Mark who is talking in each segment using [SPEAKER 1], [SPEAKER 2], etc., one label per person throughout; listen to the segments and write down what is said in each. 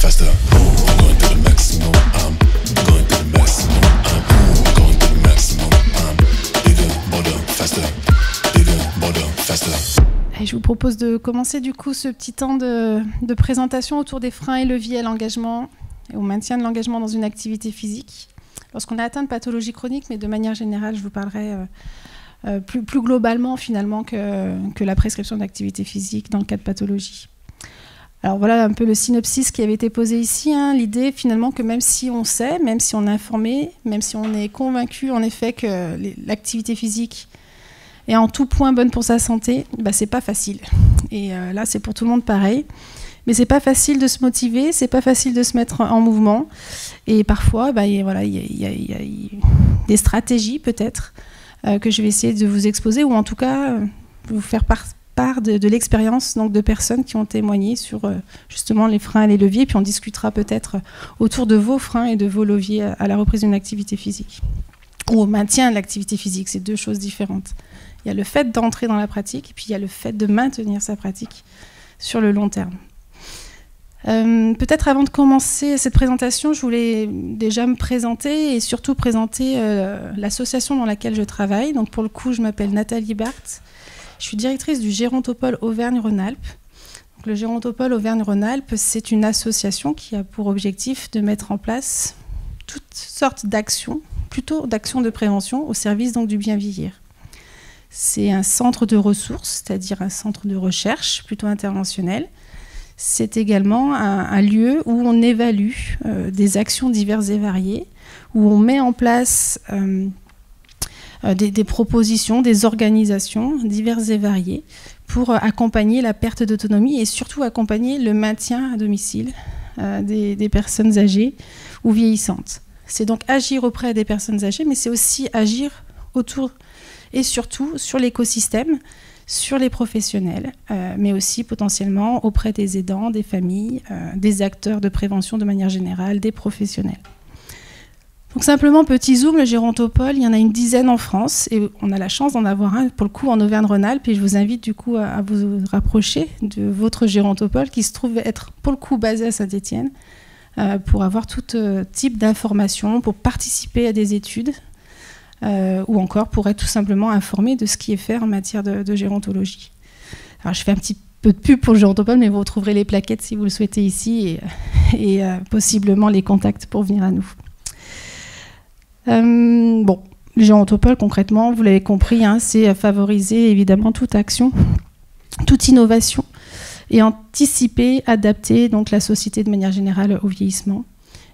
[SPEAKER 1] faster. I'm going to the maximum. I'm going to the maximum. I'm going to the maximum. I'm bigger, bolder, faster. Bigger, bolder, faster.
[SPEAKER 2] Et je vous propose de commencer du coup ce petit temps de présentation autour des freins et leviers à l'engagement et au maintien de l'engagement dans une activité physique. Lorsqu'on est atteint de pathologie chronique, mais de manière générale, je vous parlerai plus globalement finalement que la prescription d'activité physique dans le cas de pathologie. Alors voilà un peu le synopsis qui avait été posé ici. L'idée finalement que même si on sait, même si on est informé, même si on est convaincu en effet que l'activité physique est en tout point bonne pour sa santé, c'est pas facile. Et là c'est pour tout le monde pareil. Mais c'est pas facile de se motiver, c'est pas facile de se mettre en mouvement. Et parfois, il y a des stratégies peut-être que je vais essayer de vous exposer, ou en tout cas vous faire part de l'expérience donc, de personnes qui ont témoigné sur justement les freins et les leviers. Puis on discutera peut-être autour de vos freins et de vos leviers à la reprise d'une activité physique. Ou au maintien de l'activité physique, c'est deux choses différentes. Il y a le fait d'entrer dans la pratique, et puis il y a le fait de maintenir sa pratique sur le long terme. Peut-être avant de commencer cette présentation, je voulais déjà me présenter et surtout présenter l'association dans laquelle je travaille. Donc pour le coup, je m'appelle Nathalie Barthes. Je suis directrice du Gérontopole Auvergne-Rhône-Alpes. Donc, le Gérontopole Auvergne-Rhône-Alpes, c'est une association qui a pour objectif de mettre en place toutes sortes d'actions, plutôt d'actions de prévention au service donc, du bien vieillir. C'est un centre de ressources, c'est-à-dire un centre de recherche plutôt interventionnel. C'est également un lieu où on évalue des actions diverses et variées, où on met en place des propositions, des organisations diverses et variées pour accompagner la perte d'autonomie et surtout accompagner le maintien à domicile des personnes âgées ou vieillissantes. C'est donc agir auprès des personnes âgées, mais c'est aussi agir autour et surtout sur l'écosystème, sur les professionnels, mais aussi potentiellement auprès des aidants, des familles, des acteurs de prévention de manière générale, des professionnels. Donc simplement, petit zoom, le Gérontopole, il y en a une dizaine en France, et on a la chance d'en avoir un, pour le coup, en Auvergne-Rhône-Alpes, et je vous invite du coup à vous rapprocher de votre Gérontopole, qui se trouve être, pour le coup, basé à Saint-Étienne, pour avoir tout type d'informations, pour participer à des études, ou encore pour être tout simplement informé de ce qui est fait en matière de gérontologie. Alors je fais un petit peu de pub pour le Gérontopole, mais vous retrouverez les plaquettes si vous le souhaitez ici et possiblement les contacts pour venir à nous. Le Gérontopole, concrètement, vous l'avez compris, c'est favoriser évidemment toute action, toute innovation et anticiper, adapter donc, la société de manière générale au vieillissement.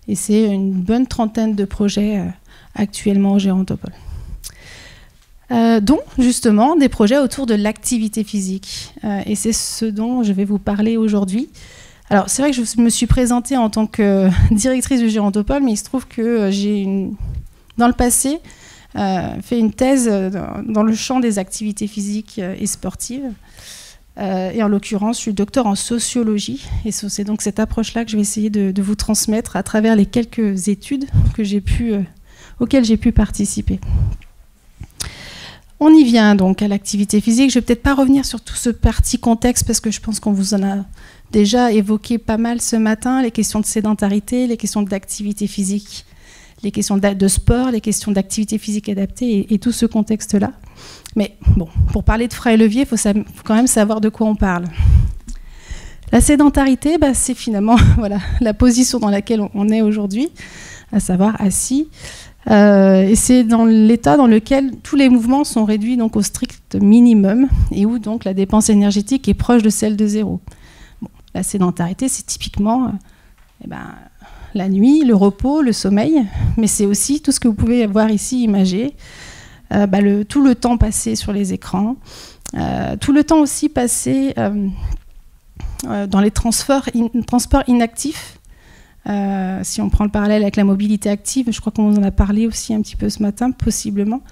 [SPEAKER 2] Et c'est une bonne trentaine de projets actuellement au Gérontopole. Dont justement des projets autour de l'activité physique. Et c'est ce dont je vais vous parler aujourd'hui. Alors c'est vrai que je me suis présentée en tant que directrice du Gérontopole, mais il se trouve que j'ai, dans le passé, fait une thèse dans le champ des activités physiques et sportives. Et en l'occurrence, je suis docteur en sociologie. Et c'est donc cette approche-là que je vais essayer de vous transmettre à travers les quelques études auxquelles j'ai pu participer. On y vient donc à l'activité physique. Je ne vais peut-être pas revenir sur tout ce petit contexte parce que je pense qu'on vous en a déjà évoqué pas mal ce matin, les questions de sédentarité, les questions d'activité physique, les questions de sport, les questions d'activité physique adaptée et tout ce contexte-là. Mais bon, pour parler de freins et leviers, il faut quand même savoir de quoi on parle. La sédentarité, c'est finalement la position dans laquelle on est aujourd'hui, à savoir assis. Et c'est dans l'état dans lequel tous les mouvements sont réduits donc, au strict minimum et où donc, la dépense énergétique est proche de celle de zéro. La sédentarité, c'est typiquement la nuit, le repos, le sommeil, mais c'est aussi tout ce que vous pouvez voir ici imagé, tout le temps passé sur les écrans, tout le temps aussi passé dans les transports inactifs. Si on prend le parallèle avec la mobilité active, je crois qu'on en a parlé aussi un petit peu ce matin, possiblement.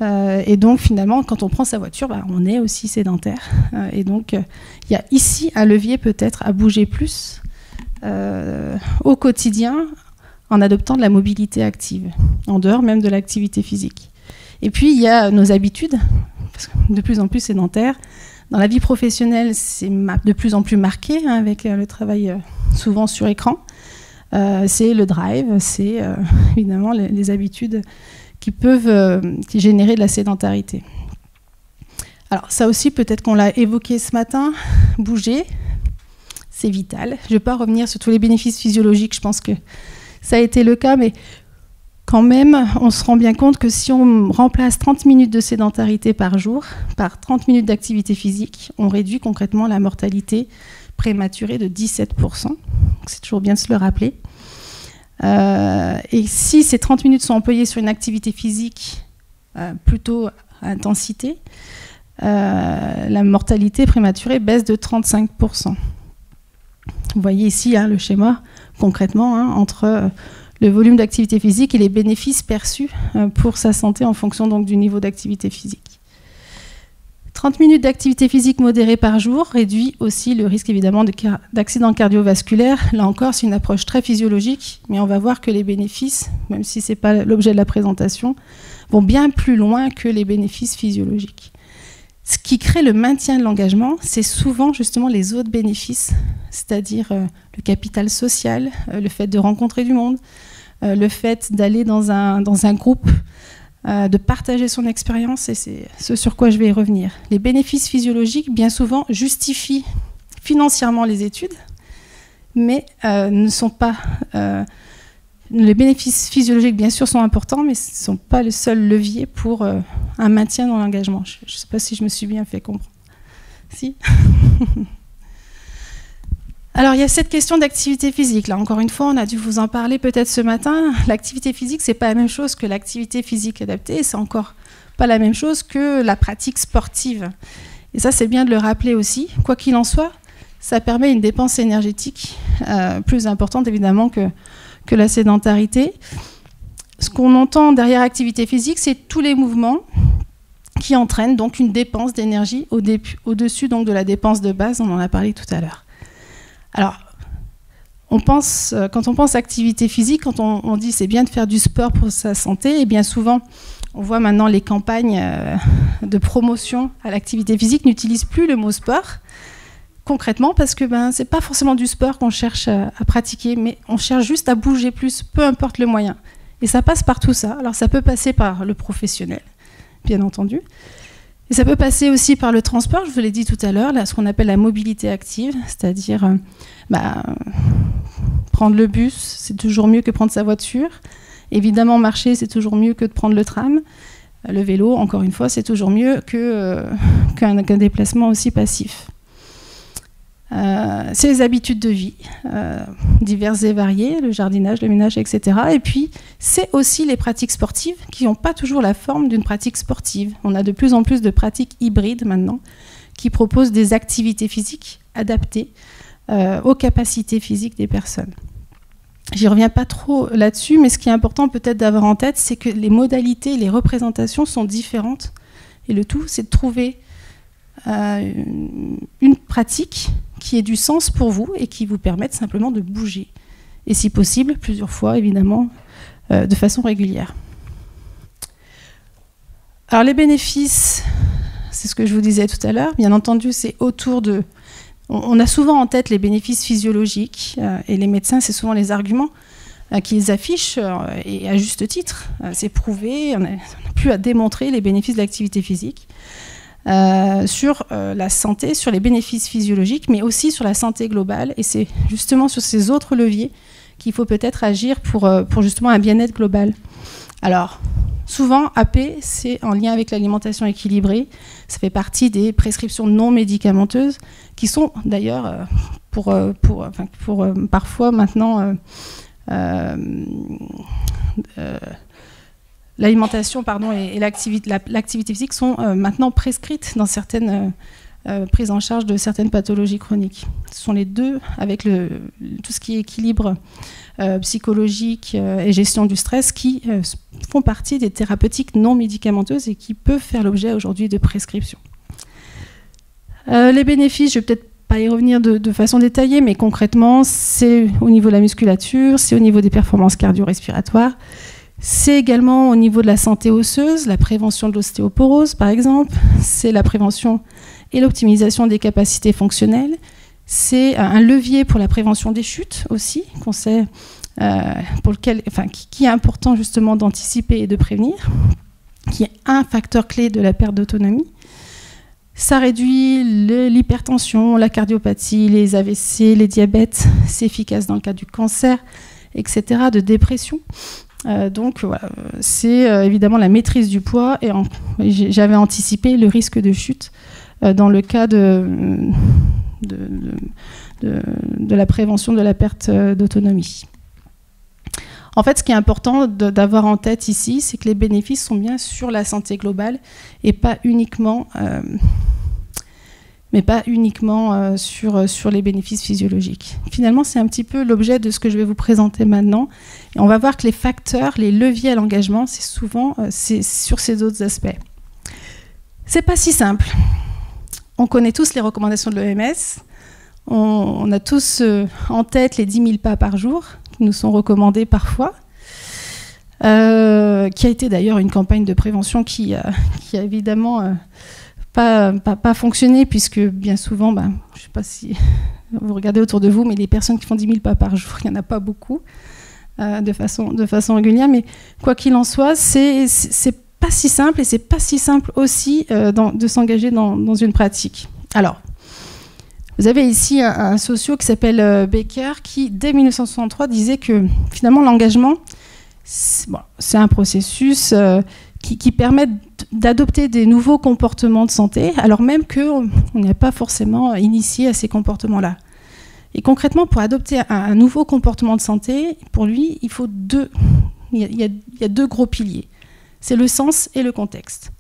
[SPEAKER 2] Et donc, finalement, quand on prend sa voiture, on est aussi sédentaire. Et donc, il y a ici un levier peut-être à bouger plus au quotidien en adoptant de la mobilité active, en dehors même de l'activité physique. Et puis, il y a nos habitudes, parce que de plus en plus sédentaires. Dans la vie professionnelle, c'est de plus en plus marqué, avec le travail souvent sur écran. c'est le drive, c'est évidemment les habitudes qui peuvent générer de la sédentarité. Alors ça aussi, peut-être qu'on l'a évoqué ce matin, bouger, c'est vital. Je ne vais pas revenir sur tous les bénéfices physiologiques, je pense que ça a été le cas, mais quand même, on se rend bien compte que si on remplace 30 minutes de sédentarité par jour par 30 minutes d'activité physique, on réduit concrètement la mortalité prématurée de 17%. Donc c'est toujours bien de se le rappeler. Et si ces 30 minutes sont employées sur une activité physique plutôt à intensité, la mortalité prématurée baisse de 35%. Vous voyez ici le schéma, concrètement, entre le volume d'activité physique et les bénéfices perçus pour sa santé en fonction donc, du niveau d'activité physique. 30 minutes d'activité physique modérée par jour réduit aussi le risque évidemment d'accident cardiovasculaire. Là encore, c'est une approche très physiologique, mais on va voir que les bénéfices, même si ce n'est pas l'objet de la présentation, vont bien plus loin que les bénéfices physiologiques. Ce qui crée le maintien de l'engagement, c'est souvent justement les autres bénéfices, c'est-à-dire le capital social, le fait de rencontrer du monde, le fait d'aller dans un groupe, de partager son expérience, et c'est ce sur quoi je vais y revenir. Les bénéfices physiologiques, bien souvent, justifient financièrement les études, mais ne sont pas... les bénéfices physiologiques, bien sûr, sont importants, mais ce ne sont pas le seul levier pour un maintien dans l'engagement. Je ne sais pas si je me suis bien fait comprendre. Si. Alors, il y a cette question d'activité physique. Là, encore une fois, on a dû vous en parler peut-être ce matin. L'activité physique, ce n'est pas la même chose que l'activité physique adaptée. C'est encore pas la même chose que la pratique sportive. Et ça, c'est bien de le rappeler aussi. Quoi qu'il en soit, ça permet une dépense énergétique plus importante, évidemment, que la sédentarité. Ce qu'on entend derrière activité physique, c'est tous les mouvements qui entraînent donc une dépense d'énergie au-dessus donc de la dépense de base. On en a parlé tout à l'heure. Alors, quand on pense activité physique, quand on dit c'est bien de faire du sport pour sa santé, et bien souvent, on voit maintenant les campagnes de promotion à l'activité physique n'utilisent plus le mot sport, concrètement, parce que c'est pas forcément du sport qu'on cherche à pratiquer, mais on cherche juste à bouger plus, peu importe le moyen. Et ça passe par tout ça. Alors ça peut passer par le professionnel, bien entendu. Et ça peut passer aussi par le transport, je vous l'ai dit tout à l'heure, ce qu'on appelle la mobilité active, c'est-à-dire prendre le bus, c'est toujours mieux que prendre sa voiture. Évidemment, marcher, c'est toujours mieux que de prendre le tram. Le vélo, encore une fois, c'est toujours mieux qu'un déplacement aussi passif. C'est les habitudes de vie, diverses et variées, le jardinage, le ménage, etc. Et puis, c'est aussi les pratiques sportives qui n'ont pas toujours la forme d'une pratique sportive. On a de plus en plus de pratiques hybrides maintenant qui proposent des activités physiques adaptées aux capacités physiques des personnes. J'y reviens pas trop là-dessus, mais ce qui est important peut-être d'avoir en tête, c'est que les modalités, les représentations sont différentes. Et le tout, c'est de trouver une pratique qui ait du sens pour vous et qui vous permette simplement de bouger. Et si possible, plusieurs fois, évidemment, de façon régulière. Alors les bénéfices, c'est ce que je vous disais tout à l'heure, bien entendu, c'est autour de... On a souvent en tête les bénéfices physiologiques, et les médecins, c'est souvent les arguments qu'ils affichent, et à juste titre. C'est prouvé, on n'a plus à démontrer les bénéfices de l'activité physique. Sur la santé, sur les bénéfices physiologiques, mais aussi sur la santé globale. Et c'est justement sur ces autres leviers qu'il faut peut-être agir pour justement un bien-être global. Alors, souvent, AP, c'est en lien avec l'alimentation équilibrée. Ça fait partie des prescriptions non médicamenteuses qui sont d'ailleurs, parfois maintenant... l'alimentation et l'activité physique sont maintenant prescrites dans certaines prises en charge de certaines pathologies chroniques. Ce sont les deux, avec tout ce qui est équilibre psychologique et gestion du stress, qui font partie des thérapeutiques non médicamenteuses et qui peuvent faire l'objet aujourd'hui de prescriptions. Les bénéfices, je ne vais peut-être pas y revenir de façon détaillée, mais concrètement, c'est au niveau de la musculature, c'est au niveau des performances cardio-respiratoires. C'est également au niveau de la santé osseuse, la prévention de l'ostéoporose par exemple, c'est la prévention et l'optimisation des capacités fonctionnelles, c'est un levier pour la prévention des chutes aussi, qu'on sait qui est important justement d'anticiper et de prévenir, qui est un facteur clé de la perte d'autonomie. Ça réduit l'hypertension, la cardiopathie, les AVC, les diabètes. C'est efficace dans le cas du cancer, etc., de dépression. Donc, voilà, c'est évidemment la maîtrise du poids. Et j'avais anticipé le risque de chute dans le cas de la prévention de la perte d'autonomie. En fait, ce qui est important d'avoir en tête ici, c'est que les bénéfices sont bien sur la santé globale et pas uniquement, sur les bénéfices physiologiques. Finalement, c'est un petit peu l'objet de ce que je vais vous présenter maintenant. Et on va voir que les facteurs, les leviers à l'engagement, c'est souvent sur ces autres aspects. C'est pas si simple. On connaît tous les recommandations de l'OMS. On a tous en tête les 10 000 pas par jour qui nous sont recommandés parfois, qui a été d'ailleurs une campagne de prévention qui a évidemment pas fonctionné, puisque bien souvent, je ne sais pas si vous regardez autour de vous, mais les personnes qui font 10 000 pas par jour, il n'y en a pas beaucoup de façon régulière. Mais quoi qu'il en soit, c'est pas si simple, et c'est pas si simple aussi de s'engager dans une pratique. Alors, vous avez ici un socio qui s'appelle Becker, qui, dès 1963, disait que finalement l'engagement, c'est un processus qui permet d'adopter des nouveaux comportements de santé, alors même qu'on n'est pas forcément initié à ces comportements-là. Et concrètement, pour adopter un nouveau comportement de santé, pour lui, il y a deux gros piliers. C'est le sens et le contexte.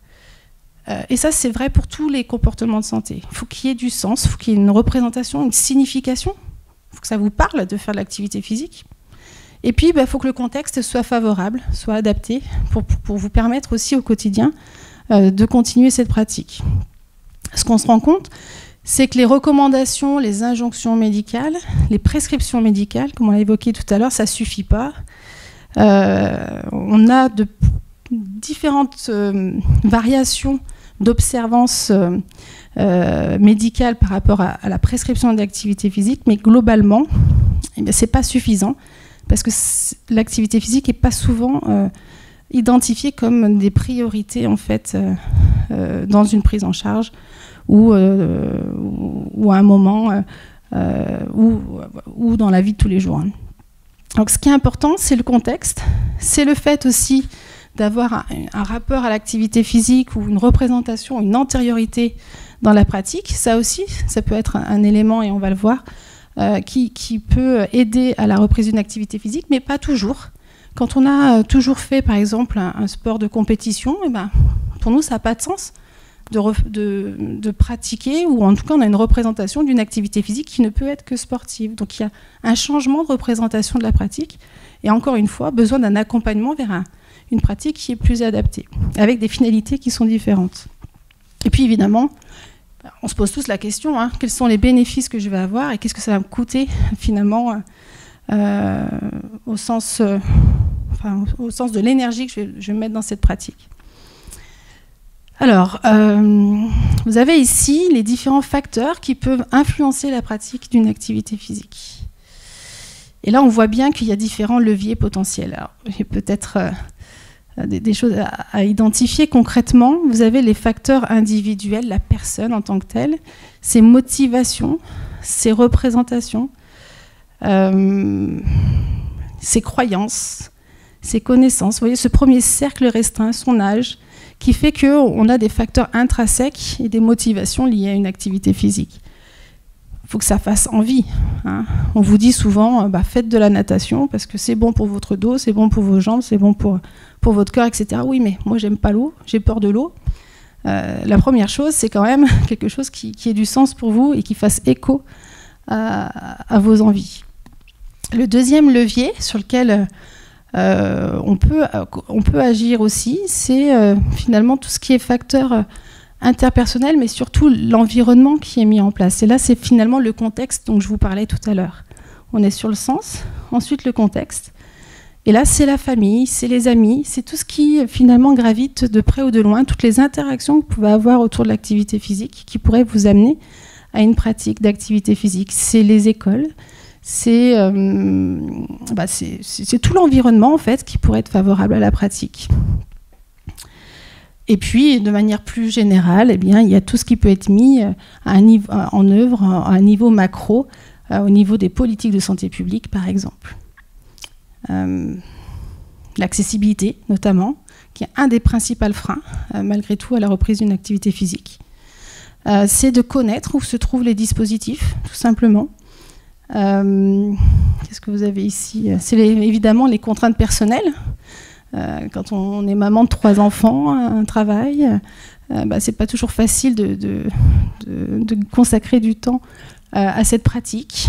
[SPEAKER 2] Et ça, c'est vrai pour tous les comportements de santé. Il faut qu'il y ait du sens, il faut qu'il y ait une représentation, une signification. Il faut que ça vous parle de faire de l'activité physique. Et puis, il faut que le contexte soit favorable, soit adapté, pour vous permettre aussi au quotidien de continuer cette pratique. Ce qu'on se rend compte, c'est que les recommandations, les injonctions médicales, les prescriptions médicales, comme on l'a évoqué tout à l'heure, ça ne suffit pas. On a de différentes variations d'observance médicale par rapport à la prescription d'activité physique, mais globalement, ce n'est pas suffisant, parce que l'activité physique n'est pas souvent identifiée comme des priorités en fait, dans une prise en charge ou à un moment ou dans la vie de tous les jours. Donc ce qui est important, c'est le contexte, c'est le fait aussi d'avoir un rapport à l'activité physique ou une représentation, une antériorité dans la pratique. Ça aussi, ça peut être un élément, et on va le voir, qui peut aider à la reprise d'une activité physique, mais pas toujours. Quand on a toujours fait, par exemple, un sport de compétition, pour nous, ça n'a pas de sens de pratiquer, ou en tout cas, on a une représentation d'une activité physique qui ne peut être que sportive. Donc, il y a un changement de représentation de la pratique, et encore une fois, besoin d'un accompagnement vers une pratique qui est plus adaptée, avec des finalités qui sont différentes. Et puis, évidemment, on se pose tous la question, quels sont les bénéfices que je vais avoir et qu'est-ce que ça va me coûter finalement au sens de l'énergie que je vais mettre dans cette pratique. Alors, vous avez ici les différents facteurs qui peuvent influencer la pratique d'une activité physique. Et là, on voit bien qu'il y a différents leviers potentiels. Alors, j'ai peut-être des choses à identifier concrètement. Vous avez les facteurs individuels, la personne en tant que telle, ses motivations, ses représentations, ses croyances, ses connaissances. Vous voyez, ce premier cercle restreint, son âge, qui fait qu'on a des facteurs intrinsèques et des motivations liées à une activité physique. Il faut que ça fasse envie. On vous dit souvent, faites de la natation parce que c'est bon pour votre dos, c'est bon pour vos jambes, c'est bon pour votre cœur, etc. Oui, mais moi, j'aime pas l'eau, j'ai peur de l'eau. La première chose, c'est quand même quelque chose qui ait du sens pour vous et qui fasse écho à vos envies. Le deuxième levier sur lequel on peut agir aussi, c'est finalement tout ce qui est facteur interpersonnel, mais surtout l'environnement qui est mis en place. Et là, c'est finalement le contexte dont je vous parlais tout à l'heure. On est sur le sens, ensuite le contexte. Et là, c'est la famille, c'est les amis, c'est tout ce qui finalement gravite de près ou de loin, toutes les interactions que vous pouvez avoir autour de l'activité physique qui pourraient vous amener à une pratique d'activité physique. C'est les écoles, c'est tout l'environnement en fait qui pourrait être favorable à la pratique. Et puis, de manière plus générale, eh bien, il y a tout ce qui peut être mis en œuvre à un niveau macro, au niveau des politiques de santé publique, par exemple. L'accessibilité, notamment, qui est un des principaux freins, malgré tout, à la reprise d'une activité physique. C'est de connaître où se trouvent les dispositifs, tout simplement. Qu'est-ce que vous avez ici? C'est évidemment les contraintes personnelles. Quand on est maman de 3 enfants, un travail, c'est pas toujours facile de consacrer du temps à cette pratique.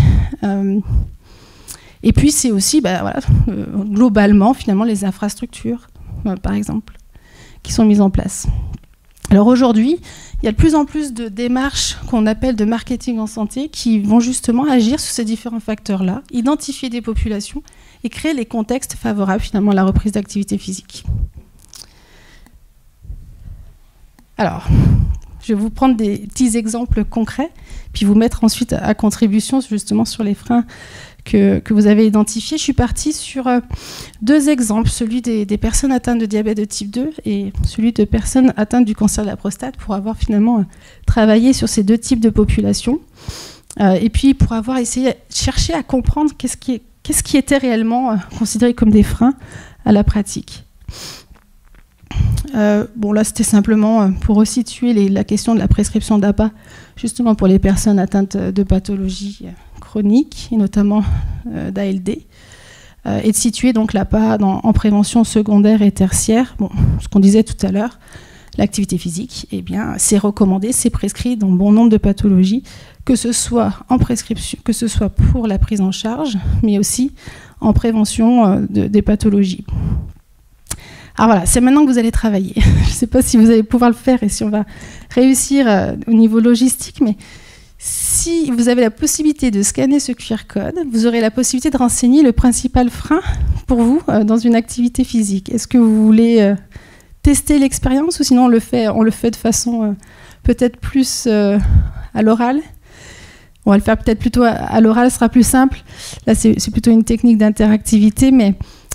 [SPEAKER 2] Et puis c'est aussi, globalement, finalement, les infrastructures, par exemple, qui sont mises en place. Alors aujourd'hui, il y a de plus en plus de démarches qu'on appelle de marketing en santé qui vont justement agir sur ces différents facteurs-là, identifier des populations et créer les contextes favorables finalement à la reprise d'activité physique. Alors, je vais vous prendre des petits exemples concrets, puis vous mettre ensuite à contribution justement sur les freins que vous avez identifiés. Je suis partie sur 2 exemples, celui des personnes atteintes de diabète de type 2 et celui de personnes atteintes du cancer de la prostate, pour avoir finalement travaillé sur ces 2 types de populations, et puis pour avoir essayé, chercher à comprendre qu'est-ce qui était réellement considéré comme des freins à la pratique. Là, c'était simplement pour resituer la question de la prescription d'APA, justement pour les personnes atteintes de pathologies chroniques, et notamment d'ALD, et de situer donc l'APA en prévention secondaire et tertiaire. Ce qu'on disait tout à l'heure, l'activité physique, c'est recommandé, c'est prescrit dans bon nombre de pathologies, que ce soit en prescription, que ce soit pour la prise en charge, mais aussi en prévention des pathologies. Alors voilà, c'est maintenant que vous allez travailler. Je ne sais pas si vous allez pouvoir le faire et si on va réussir au niveau logistique, mais si vous avez la possibilité de scanner ce QR code, vous aurez la possibilité de renseigner le principal frein pour vous dans une activité physique. Est-ce que vous voulez tester l'expérience ou sinon on le fait de façon peut-être plus à l'oral? On va le faire peut-être plutôt à l'oral, ce sera plus simple. Là, c'est plutôt une technique d'interactivité, mais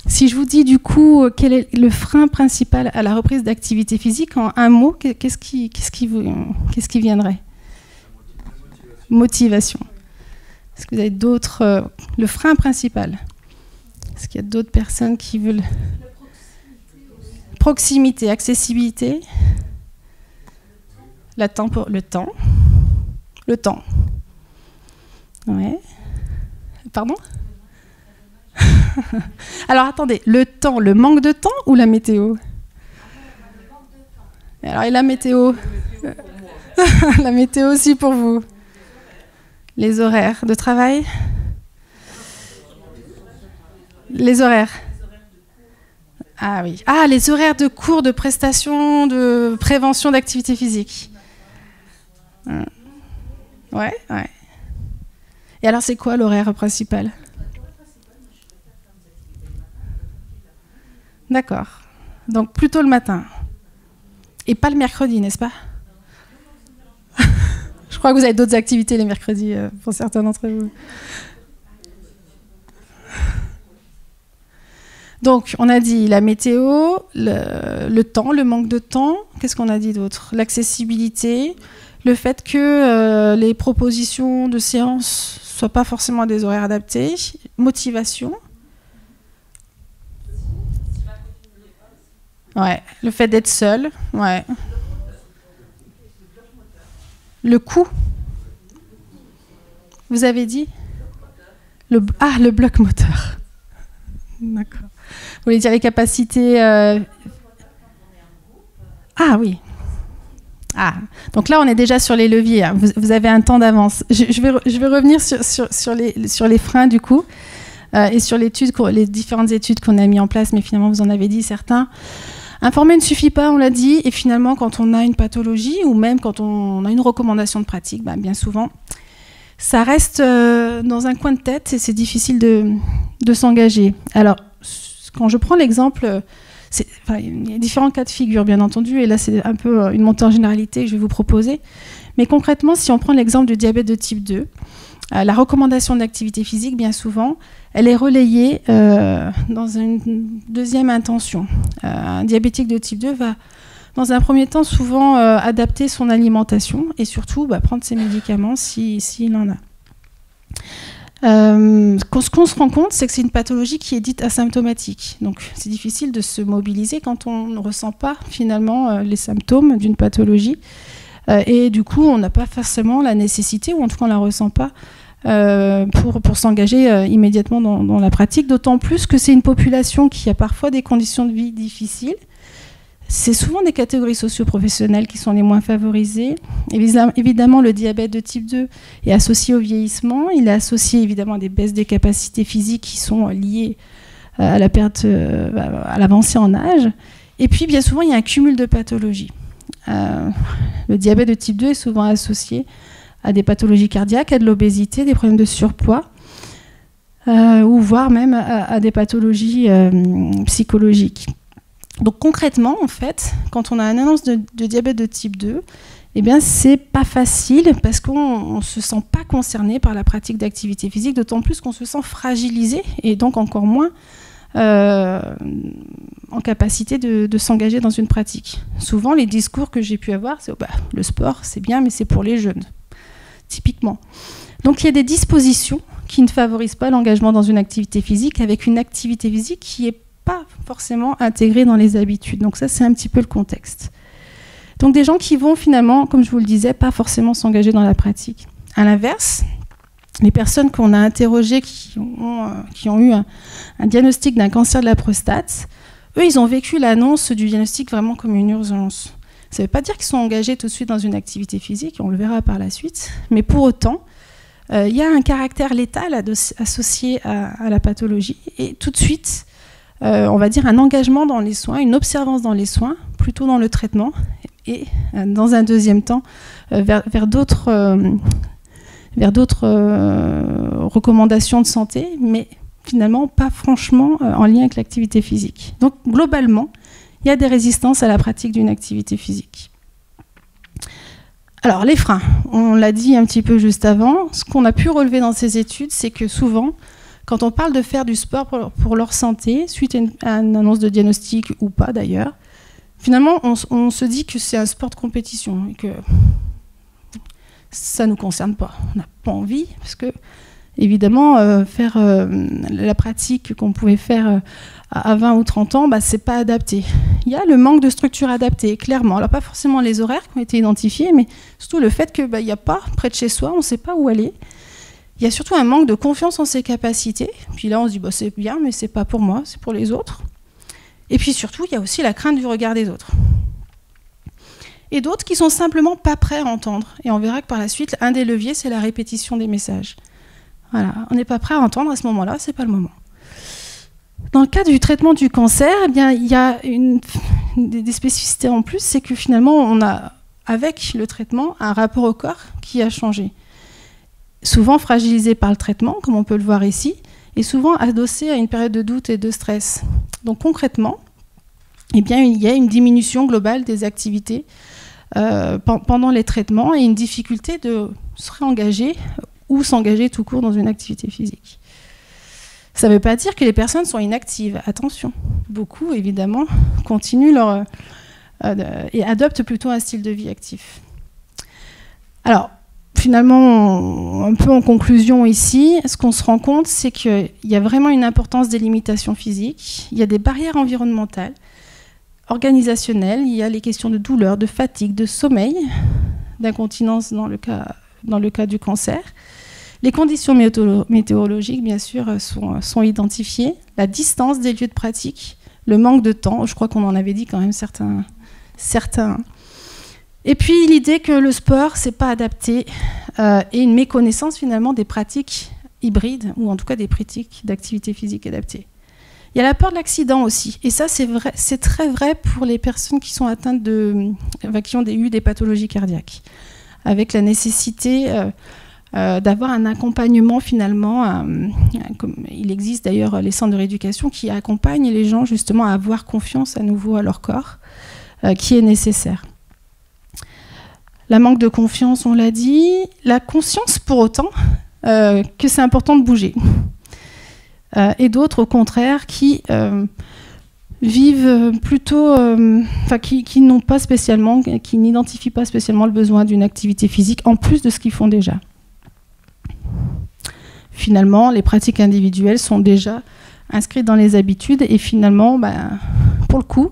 [SPEAKER 2] si je vous dis du coup quel est le frein principal à la reprise d'activité physique, en un mot, qu'est-ce qui viendrait? Motivation. Est-ce que vous avez d'autres... le frein principal. Est-ce qu'il y a d'autres personnes qui veulent... Proximité, accessibilité. Le temps. Ouais. Pardon? Alors attendez, le temps, le manque de temps ou la météo? Alors et la météo? La météo aussi pour vous. Les horaires de travail? Les horaires. Ah oui. Ah, les horaires de cours, de prestations, de prévention d'activité physique. Ouais. Et alors c'est quoi l'horaire principal? D'accord. Donc plutôt le matin. Et pas le mercredi, n'est-ce pas? Je crois que vous avez d'autres activités les mercredis pour certains d'entre vous. Donc, on a dit la météo, le temps, le manque de temps. Qu'est-ce qu'on a dit d'autre? L'accessibilité, le fait que les propositions de séance ne soient pas forcément à des horaires adaptés. Motivation. Ouais, le fait d'être seul. Ouais. Le coût. Vous avez dit le bloc moteur. D'accord. Vous voulez dire les capacités... Ah oui. Ah, donc là, on est déjà sur les leviers. Hein. Vous avez un temps d'avance. Je vais revenir sur les freins, du coup, et sur les différentes études qu'on a mises en place, mais finalement, vous en avez dit certains. Informer ne suffit pas, on l'a dit, et finalement, quand on a une pathologie, ou même quand on a une recommandation de pratique, bien souvent, ça reste dans un coin de tête et c'est difficile de s'engager. Alors, quand je prends l'exemple, il y a différents cas de figure, bien entendu, et là, c'est un peu une montée en généralité que je vais vous proposer. Mais concrètement, si on prend l'exemple du diabète de type 2, La recommandation d'activité physique, bien souvent, elle est relayée dans une deuxième intention. Un diabétique de type 2 va, dans un premier temps, souvent adapter son alimentation et surtout prendre ses médicaments s'il en a. Ce qu'on se rend compte, c'est que c'est une pathologie qui est dite asymptomatique. Donc, c'est difficile de se mobiliser quand on ne ressent pas finalement les symptômes d'une pathologie. Et du coup, on n'a pas forcément la nécessité, ou en tout cas on ne la ressent pas, pour s'engager immédiatement dans la pratique, d'autant plus que c'est une population qui a parfois des conditions de vie difficiles. C'est souvent des catégories socio-professionnelles qui sont les moins favorisées. Évidemment, le diabète de type 2 est associé au vieillissement. Il est associé évidemment à des baisses des capacités physiques qui sont liées à la perte, à l'avancée en âge. Et puis, bien souvent, il y a un cumul de pathologies. Le diabète de type 2 est souvent associé à des pathologies cardiaques, à de l'obésité, des problèmes de surpoids, ou voire même à des pathologies psychologiques. Donc concrètement, en fait, quand on a une annonce de diabète de type 2, eh bien, c'est pas facile parce qu'on ne se sent pas concerné par la pratique d'activité physique, d'autant plus qu'on se sent fragilisé et donc encore moins en capacité de s'engager dans une pratique. Souvent, les discours que j'ai pu avoir, c'est le sport, c'est bien, mais c'est pour les jeunes, typiquement. Donc, il y a des dispositions qui ne favorisent pas l'engagement dans une activité physique, avec une activité physique qui n'est pas forcément intégrée dans les habitudes. Donc ça, c'est un petit peu le contexte. Donc, des gens qui vont finalement, comme je vous le disais, pas forcément s'engager dans la pratique. À l'inverse, les personnes qu'on a interrogées qui ont eu un diagnostic d'un cancer de la prostate, eux, ils ont vécu l'annonce du diagnostic vraiment comme une urgence. Ça ne veut pas dire qu'ils sont engagés tout de suite dans une activité physique, on le verra par la suite, mais pour autant, il y a un caractère létal associé à la pathologie, et tout de suite, on va dire un engagement dans les soins, une observance dans les soins, plutôt dans le traitement, et dans un deuxième temps, vers d'autres recommandations de santé, mais finalement pas franchement en lien avec l'activité physique. Donc globalement, il y a des résistances à la pratique d'une activité physique. Alors les freins, on l'a dit un petit peu juste avant, ce qu'on a pu relever dans ces études, c'est que souvent, quand on parle de faire du sport pour leur santé, suite à une annonce de diagnostic ou pas d'ailleurs, finalement on se dit que c'est un sport de compétition et que ça ne nous concerne pas. On n'a pas envie, parce que, évidemment, faire la pratique qu'on pouvait faire à 20 ou 30 ans, ce n'est pas adapté. Il y a le manque de structure adaptée, clairement. Alors, pas forcément les horaires qui ont été identifiés, mais surtout le fait qu'il n'y a pas près de chez soi, on ne sait pas où aller. Il y a surtout un manque de confiance en ses capacités. Puis là, on se dit, c'est bien, mais ce n'est pas pour moi, c'est pour les autres. Et puis surtout, il y a aussi la crainte du regard des autres. Et d'autres qui sont simplement pas prêts à entendre. Et on verra que par la suite, un des leviers, c'est la répétition des messages. Voilà, on n'est pas prêt à entendre à ce moment-là, c'est pas le moment. Dans le cas du traitement du cancer, eh bien, il y a des spécificités en plus, c'est que finalement, on a, avec le traitement, un rapport au corps qui a changé. Souvent fragilisé par le traitement, comme on peut le voir ici, et souvent adossé à une période de doute et de stress. Donc concrètement, eh bien, il y a une diminution globale des activités pendant les traitements et une difficulté de se réengager ou s'engager tout court dans une activité physique. Ça ne veut pas dire que les personnes sont inactives. Attention, beaucoup, évidemment, continuent et adoptent plutôt un style de vie actif. Alors, finalement, un peu en conclusion ici, ce qu'on se rend compte, c'est qu'il y a vraiment une importance des limitations physiques, il y a des barrières environnementales, organisationnelles, il y a les questions de douleur, de fatigue, de sommeil, d'incontinence dans le cas du cancer. Les conditions météorologiques, bien sûr, sont identifiées. La distance des lieux de pratique, le manque de temps, je crois qu'on en avait dit quand même certains. Et puis l'idée que le sport, c'est pas adapté, et une méconnaissance finalement des pratiques hybrides, ou en tout cas des pratiques d'activité physique adaptée. Il y a la peur de l'accident aussi, et ça c'est très vrai pour les personnes qui sont atteintes qui ont eu des pathologies cardiaques, avec la nécessité d'avoir un accompagnement finalement, comme il existe d'ailleurs les centres de rééducation qui accompagnent les gens justement à avoir confiance à nouveau à leur corps, qui est nécessaire. La manque de confiance, on l'a dit. La conscience, pour autant, que c'est important de bouger. Et d'autres, au contraire, qui vivent plutôt, qui n'ont pas spécialement, qui n'identifient pas spécialement le besoin d'une activité physique en plus de ce qu'ils font déjà. Finalement, les pratiques individuelles sont déjà inscrites dans les habitudes et finalement, pour le coup,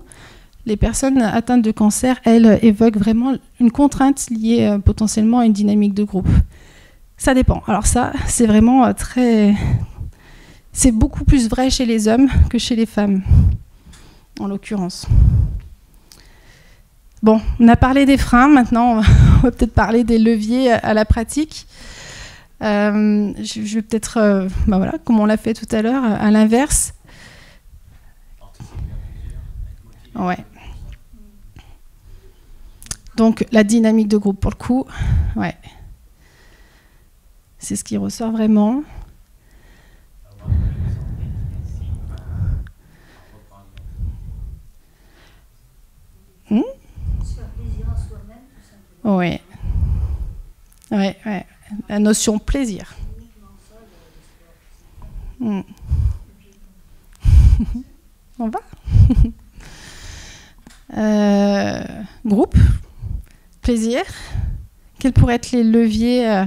[SPEAKER 2] les personnes atteintes de cancer, elles, évoquent vraiment une contrainte liée potentiellement à une dynamique de groupe. Ça dépend. Alors ça, c'est vraiment c'est beaucoup plus vrai chez les hommes que chez les femmes, en l'occurrence. Bon, on a parlé des freins, maintenant on va peut-être parler des leviers à la pratique. Je vais peut-être, voilà, comme on l'a fait tout à l'heure, à l'inverse. Ouais. Donc la dynamique de groupe pour le coup, ouais. C'est ce qui ressort vraiment. Oui. Ouais, ouais. La notion plaisir. On va. Groupe, plaisir. Quels pourraient être les leviers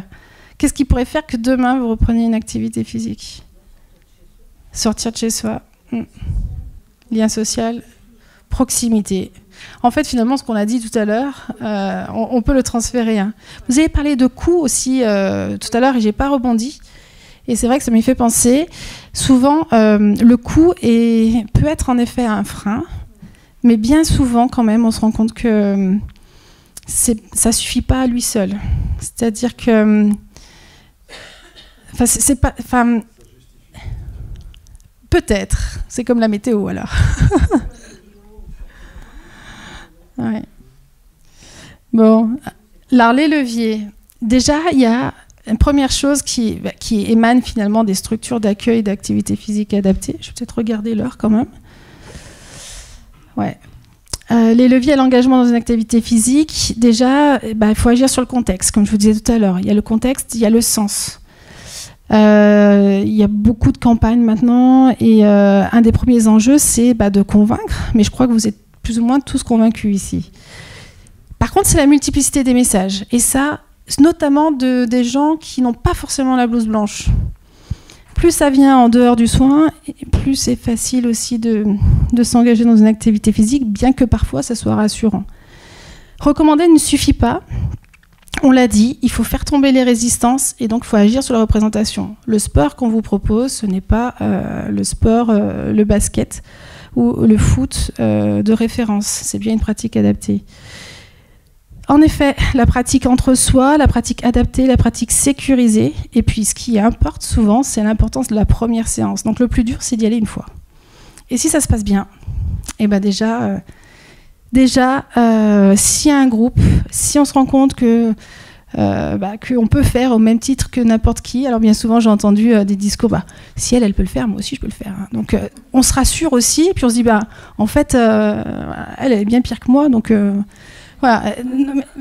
[SPEAKER 2] qu'est-ce qui pourrait faire que demain vous repreniez une activité physique? Sortir de chez soi. Lien social, proximité. En fait, finalement, ce qu'on a dit tout à l'heure, on peut le transférer. Hein. Vous avez parlé de coût aussi tout à l'heure et j'ai pas rebondi. Et c'est vrai que ça m'y fait penser. Souvent, le coût peut être en effet un frein, mais bien souvent, quand même, on se rend compte que ça suffit pas à lui seul. C'est-à-dire que, c'est pas, peut-être. C'est comme la météo alors. Ouais. Bon, alors les leviers. Déjà, il y a une première chose qui émane finalement des structures d'accueil d'activités physiques adaptées. Je vais peut-être regarder l'heure quand même. Ouais. Les leviers à l'engagement dans une activité physique, déjà, il faut agir sur le contexte, comme je vous disais tout à l'heure. Il y a le contexte, il y a le sens. Il y a beaucoup de campagnes maintenant et un des premiers enjeux, c'est de convaincre, mais je crois que vous êtes plus ou moins tous convaincus ici. Par contre, c'est la multiplicité des messages. Et ça, notamment des gens qui n'ont pas forcément la blouse blanche. Plus ça vient en dehors du soin, plus c'est facile aussi de s'engager dans une activité physique, bien que parfois ça soit rassurant. Recommander ne suffit pas. On l'a dit, il faut faire tomber les résistances et donc il faut agir sur la représentation. Le sport qu'on vous propose, ce n'est pas le sport, le basket ou le foot de référence. C'est bien une pratique adaptée. En effet, la pratique entre soi, la pratique adaptée, la pratique sécurisée, et puis ce qui importe souvent, c'est l'importance de la première séance. Donc le plus dur, c'est d'y aller une fois. Et si ça se passe bien, et déjà, si un groupe, si on se rend compte qu'on peut faire au même titre que n'importe qui, alors bien souvent j'ai entendu des discours, si elle peut le faire, moi aussi je peux le faire. Hein. Donc on se rassure aussi, et puis on se dit, en fait, elle est bien pire que moi, donc... Voilà.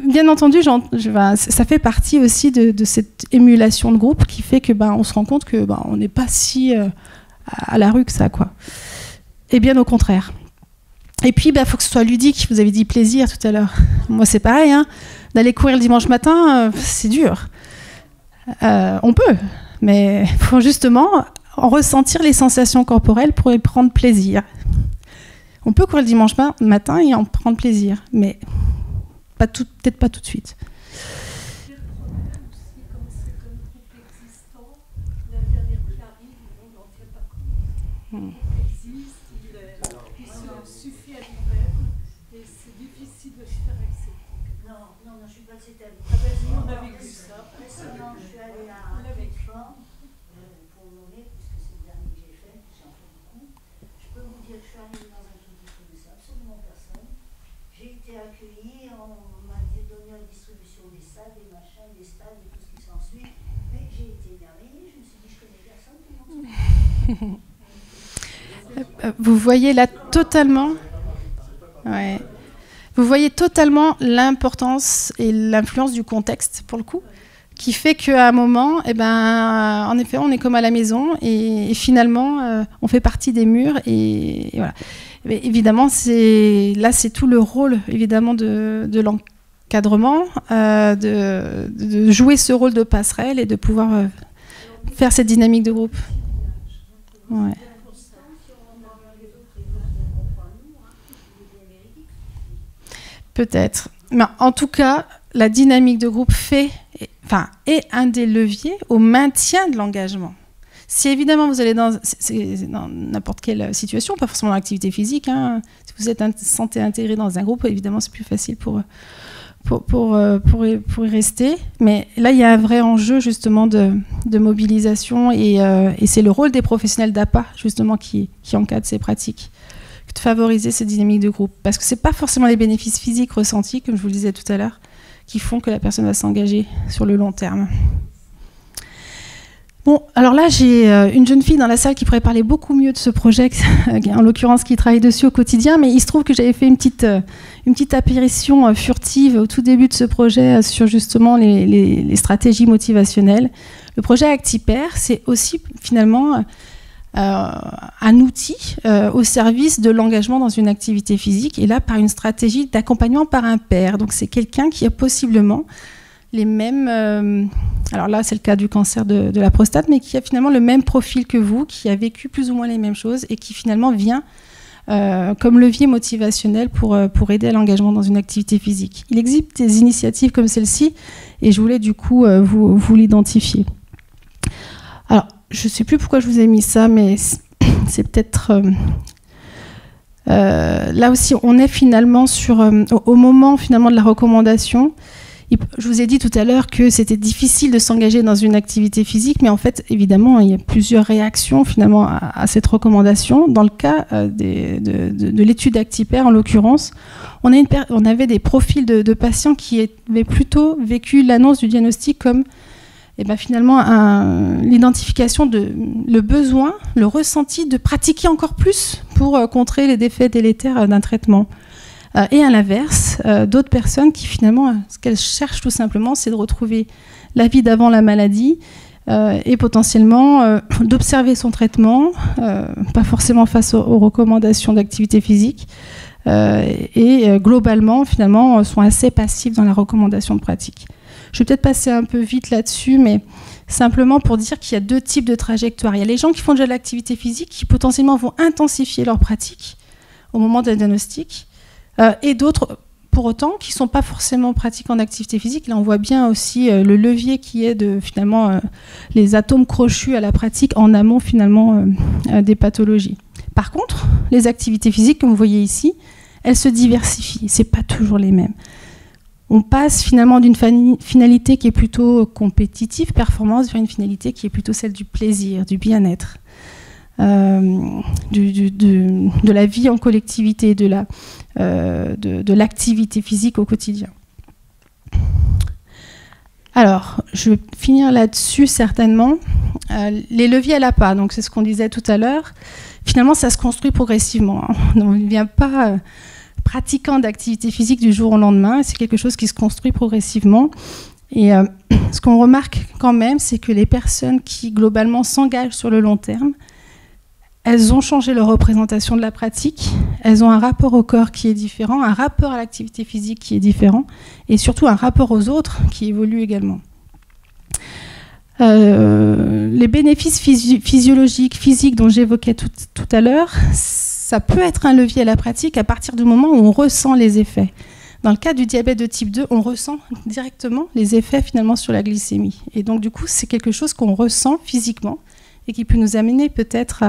[SPEAKER 2] Bien entendu, ça fait partie aussi de cette émulation de groupe qui fait que on se rend compte que on n'est pas si à la rue que ça, quoi. Et bien au contraire. Et puis, faut que ce soit ludique. Vous avez dit plaisir tout à l'heure. Moi, c'est pareil. Hein. D'aller courir le dimanche matin, c'est dur. On peut, mais il faut justement ressentir les sensations corporelles pour y prendre plaisir. On peut courir le dimanche matin et en prendre plaisir, mais peut-être pas tout de suite. Vous voyez là totalement, vous voyez totalement l'importance et l'influence du contexte pour le coup. qui fait qu'à un moment, en effet, on est comme à la maison et finalement, on fait partie des murs et voilà. Mais évidemment, c'est tout le rôle évidemment de l'encadrement, de jouer ce rôle de passerelle et de pouvoir faire cette dynamique de groupe. Ouais. Peut-être. Mais en tout cas, la dynamique de groupe est un des leviers au maintien de l'engagement. Si évidemment vous allez dans n'importe quelle situation, pas forcément dans l'activité physique, hein, si vous êtes sentez intégré dans un groupe, évidemment c'est plus facile pour y rester. Mais là, il y a un vrai enjeu justement de mobilisation et c'est le rôle des professionnels d'APA justement qui encadrent ces pratiques, de favoriser ces dynamiques de groupe. Parce que ce n'est pas forcément les bénéfices physiques ressentis, comme je vous le disais tout à l'heure, qui font que la personne va s'engager sur le long terme. Bon, alors là, j'ai une jeune fille dans la salle qui pourrait parler beaucoup mieux de ce projet, en l'occurrence qui travaille dessus au quotidien, mais il se trouve que j'avais fait une petite apparition furtive au tout début de ce projet sur justement les stratégies motivationnelles. Le projet Actipair, c'est aussi finalement un outil au service de l'engagement dans une activité physique, et là par une stratégie d'accompagnement par un pair. Donc c'est quelqu'un qui a possiblement les mêmes... alors là, c'est le cas du cancer de la prostate, mais qui a finalement le même profil que vous, qui a vécu plus ou moins les mêmes choses et qui finalement vient comme levier motivationnel pour aider à l'engagement dans une activité physique. Il existe des initiatives comme celle-ci et je voulais du coup vous l'identifier. Alors, je ne sais plus pourquoi je vous ai mis ça, mais c'est peut-être... là aussi, on est finalement au moment finalement de la recommandation. Je vous ai dit tout à l'heure que c'était difficile de s'engager dans une activité physique, mais en fait, évidemment, il y a plusieurs réactions finalement à cette recommandation. Dans le cas de l'étude Actipair, en l'occurrence, on avait des profils de patients qui avaient plutôt vécu l'annonce du diagnostic comme finalement l'identification le besoin, le ressenti de pratiquer encore plus pour contrer les défaits délétères d'un traitement. Et à l'inverse, d'autres personnes qui finalement, ce qu'elles cherchent tout simplement, c'est de retrouver la vie d'avant la maladie et potentiellement d'observer son traitement, pas forcément face aux recommandations d'activité physique, et globalement, finalement, sont assez passifs dans la recommandation de pratique. Je vais peut-être passer un peu vite là-dessus, mais simplement pour dire qu'il y a deux types de trajectoires. Il y a les gens qui font déjà de l'activité physique, qui potentiellement vont intensifier leur pratique au moment d'un diagnostic, et d'autres, pour autant, qui ne sont pas forcément pratiquants d'activité physique. Là, on voit bien aussi le levier qui est de, finalement, les atomes crochus à la pratique en amont, finalement, des pathologies. Par contre, les activités physiques, comme vous voyez ici, elles se diversifient. Ce n'est pas toujours les mêmes. On passe finalement d'une finalité qui est plutôt compétitive, performance, vers une finalité qui est plutôt celle du plaisir, du bien-être, de la vie en collectivité, de l'activité physique au quotidien. Alors, je vais finir là-dessus certainement. Les leviers à l'APA, donc c'est ce qu'on disait tout à l'heure. Finalement, ça se construit progressivement. On ne vient pas pratiquant d'activité physique du jour au lendemain. C'est quelque chose qui se construit progressivement. Et ce qu'on remarque quand même, c'est que les personnes qui globalement s'engagent sur le long terme, elles ont changé leur représentation de la pratique, elles ont un rapport au corps qui est différent, un rapport à l'activité physique qui est différent, et surtout un rapport aux autres qui évolue également. Les bénéfices physiologiques, physiques dont j'évoquais tout à l'heure, ça peut être un levier à la pratique à partir du moment où on ressent les effets. Dans le cas du diabète de type 2, on ressent directement les effets finalement sur la glycémie. Et donc du coup, c'est quelque chose qu'on ressent physiquement et qui peut nous amener peut-être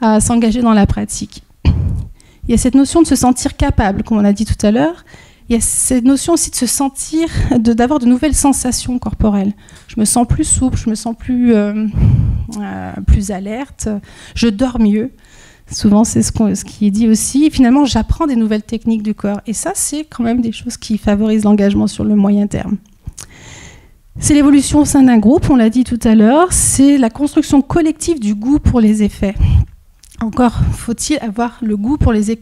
[SPEAKER 2] à s'engager dans la pratique. Il y a cette notion de se sentir capable, comme on a dit tout à l'heure. Il y a cette notion aussi de se sentir, d'avoir de nouvelles sensations corporelles. Je me sens plus souple, je me sens plus alerte, je dors mieux. Souvent, c'est ce qui est dit aussi. Et finalement, j'apprends des nouvelles techniques du corps. Et ça, c'est quand même des choses qui favorisent l'engagement sur le moyen terme. C'est l'évolution au sein d'un groupe, on l'a dit tout à l'heure. C'est la construction collective du goût pour les effets. Encore faut-il avoir le goût pour les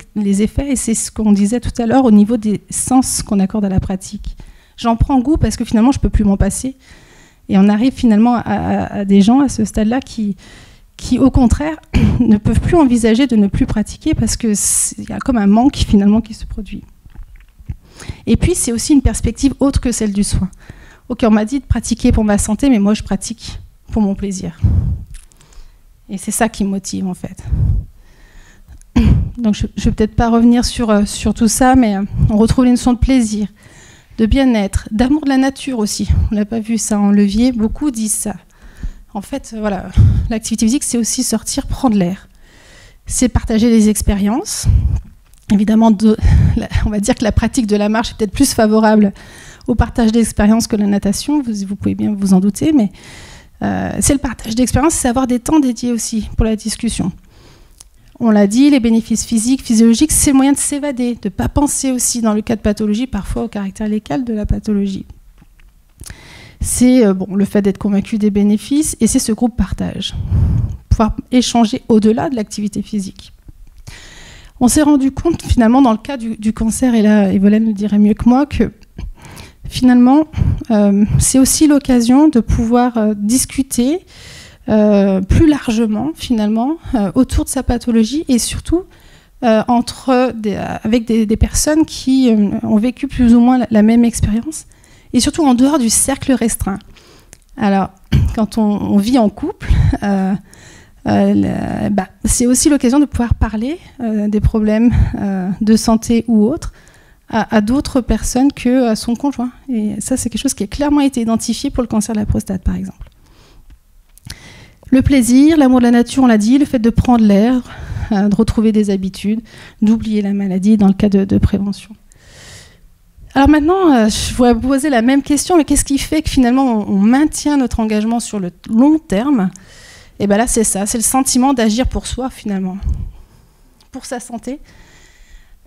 [SPEAKER 2] effets. Et c'est ce qu'on disait tout à l'heure au niveau des sens qu'on accorde à la pratique. J'en prends goût parce que finalement, je ne peux plus m'en passer. Et on arrive finalement à des gens à ce stade-là qui, au contraire, ne peuvent plus envisager de ne plus pratiquer parce qu'il y a comme un manque finalement qui se produit. Et puis, c'est aussi une perspective autre que celle du soin. Ok, on m'a dit de pratiquer pour ma santé, mais moi, je pratique pour mon plaisir. Et c'est ça qui me motive, en fait. Donc, je ne vais peut-être pas revenir sur tout ça, mais on retrouve les notions de plaisir, de bien-être, d'amour de la nature aussi. On n'a pas vu ça en levier, beaucoup disent ça. En fait, voilà, l'activité physique, c'est aussi sortir, prendre l'air. C'est partager des expériences. Évidemment, on va dire que la pratique de la marche est peut-être plus favorable au partage d'expériences que la natation, vous pouvez bien vous en douter, mais c'est le partage d'expériences, c'est avoir des temps dédiés aussi pour la discussion. On l'a dit, les bénéfices physiques, physiologiques, c'est le moyen de s'évader, de ne pas penser aussi, dans le cas de pathologie, parfois au caractère légal de la pathologie. C'est le fait d'être convaincu des bénéfices, et c'est ce groupe partage. Pouvoir échanger au-delà de l'activité physique. On s'est rendu compte, finalement, dans le cas du cancer, et là, Evolène le dirait mieux que moi, que finalement, c'est aussi l'occasion de pouvoir discuter plus largement, finalement, autour de sa pathologie et surtout avec des personnes qui ont vécu plus ou moins la même expérience et surtout en dehors du cercle restreint. Alors, quand on vit en couple, c'est aussi l'occasion de pouvoir parler des problèmes de santé ou autres à d'autres personnes que à son conjoint. Et ça, c'est quelque chose qui a clairement été identifié pour le cancer de la prostate, par exemple. Le plaisir, l'amour de la nature, on l'a dit, le fait de prendre l'air, de retrouver des habitudes, d'oublier la maladie dans le cas de prévention. Alors maintenant, je voudrais vous poser la même question, mais qu'est-ce qui fait que finalement on maintient notre engagement sur le long terme? Et bien là, c'est ça, c'est le sentiment d'agir pour soi, finalement, pour sa santé.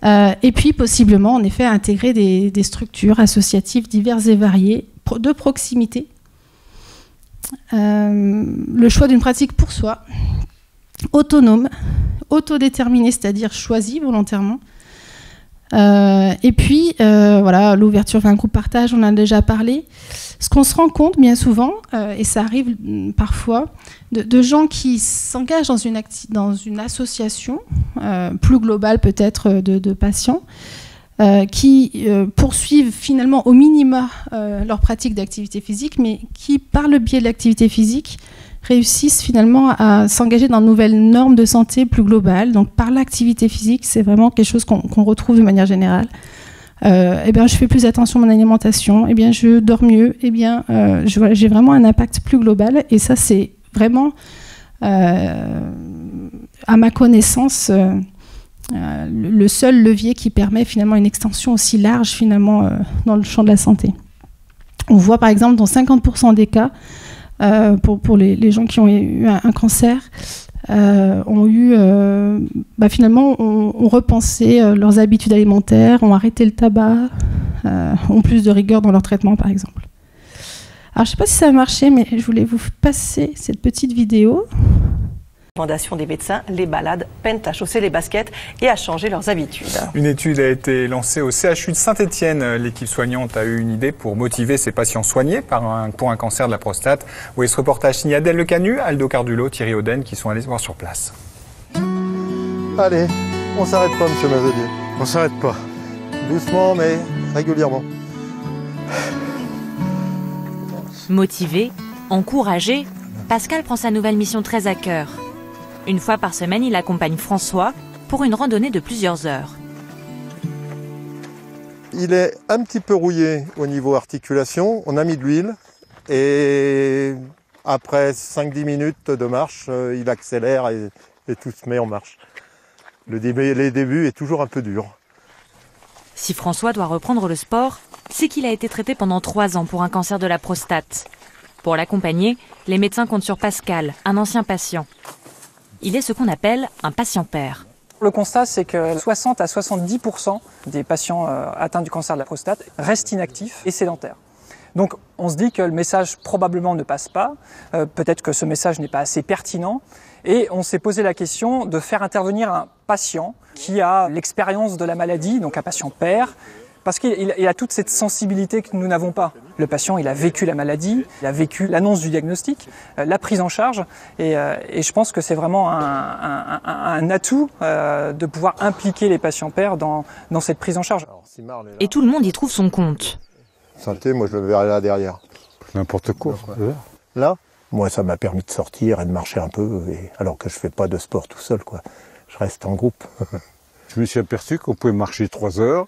[SPEAKER 2] Et puis, possiblement, en effet, intégrer des structures associatives diverses et variées, de proximité. Le choix d'une pratique pour soi, autonome, autodéterminée, c'est-à-dire choisie volontairement. Et puis, l'ouverture vers un groupe partage, on en a déjà parlé. Ce qu'on se rend compte bien souvent, et ça arrive parfois, de gens qui s'engagent dans une association plus globale peut-être de patients, qui poursuivent finalement au minima leur pratique d'activité physique, mais qui, par le biais de l'activité physique, réussissent finalement à s'engager dans de nouvelles normes de santé plus globales. Donc par l'activité physique, c'est vraiment quelque chose qu'on retrouve de manière générale. Je fais plus attention à mon alimentation, je dors mieux, j'ai vraiment un impact plus global. Et ça, c'est vraiment, à ma connaissance, le seul levier qui permet finalement une extension aussi large finalement dans le champ de la santé. On voit par exemple dans 50% des cas, pour les gens qui ont eu un cancer, ont repensé leurs habitudes alimentaires, ont arrêté le tabac, ont plus de rigueur dans leur traitement par exemple. Alors je ne sais pas si ça a marché, mais je voulais vous passer cette petite vidéo.
[SPEAKER 3] Recommandation des médecins, les malades peinent à chausser les baskets et à changer leurs habitudes.
[SPEAKER 4] Une étude a été lancée au CHU de Saint-Étienne. L'équipe soignante a eu une idée pour motiver ses patients soignés pour un cancer de la prostate. Vous voyez ce reportage signé Adèle Le Canu, Aldo Cardulo, Thierry Auden qui sont allés voir sur place.
[SPEAKER 5] Allez, on s'arrête pas, monsieur Mazelier. On s'arrête pas. Doucement, mais régulièrement.
[SPEAKER 6] Motivé, encouragé, Pascal prend sa nouvelle mission très à cœur. Une fois par semaine, il accompagne François pour une randonnée de plusieurs heures.
[SPEAKER 5] Il est un petit peu rouillé au niveau articulation. On a mis de l'huile et après 5-10 minutes de marche, il accélère et tout se met en marche. Les débuts est toujours un peu dur.
[SPEAKER 6] Si François doit reprendre le sport, c'est qu'il a été traité pendant 3 ans pour un cancer de la prostate. Pour l'accompagner, les médecins comptent sur Pascal, un ancien patient. Il est ce qu'on appelle un patient père.
[SPEAKER 7] Le constat, c'est que 60 à 70% des patients atteints du cancer de la prostate restent inactifs et sédentaires. Donc on se dit que le message probablement ne passe pas, peut-être que ce message n'est pas assez pertinent, et on s'est posé la question de faire intervenir un patient qui a l'expérience de la maladie, donc un patient père, Parce qu'il a toute cette sensibilité que nous n'avons pas. Le patient, il a vécu la maladie, il a vécu l'annonce du diagnostic, la prise en charge, et je pense que c'est vraiment un atout de pouvoir impliquer les patients pairs dans cette prise en charge.
[SPEAKER 6] Et tout le monde y trouve son compte.
[SPEAKER 5] Santé, moi je le verrai là derrière.
[SPEAKER 8] N'importe quoi.
[SPEAKER 5] Là, moi ça m'a permis de sortir et de marcher un peu, alors que je fais pas de sport tout seul, quoi. Je reste en groupe.
[SPEAKER 8] Je me suis aperçu qu'on pouvait marcher 3 heures.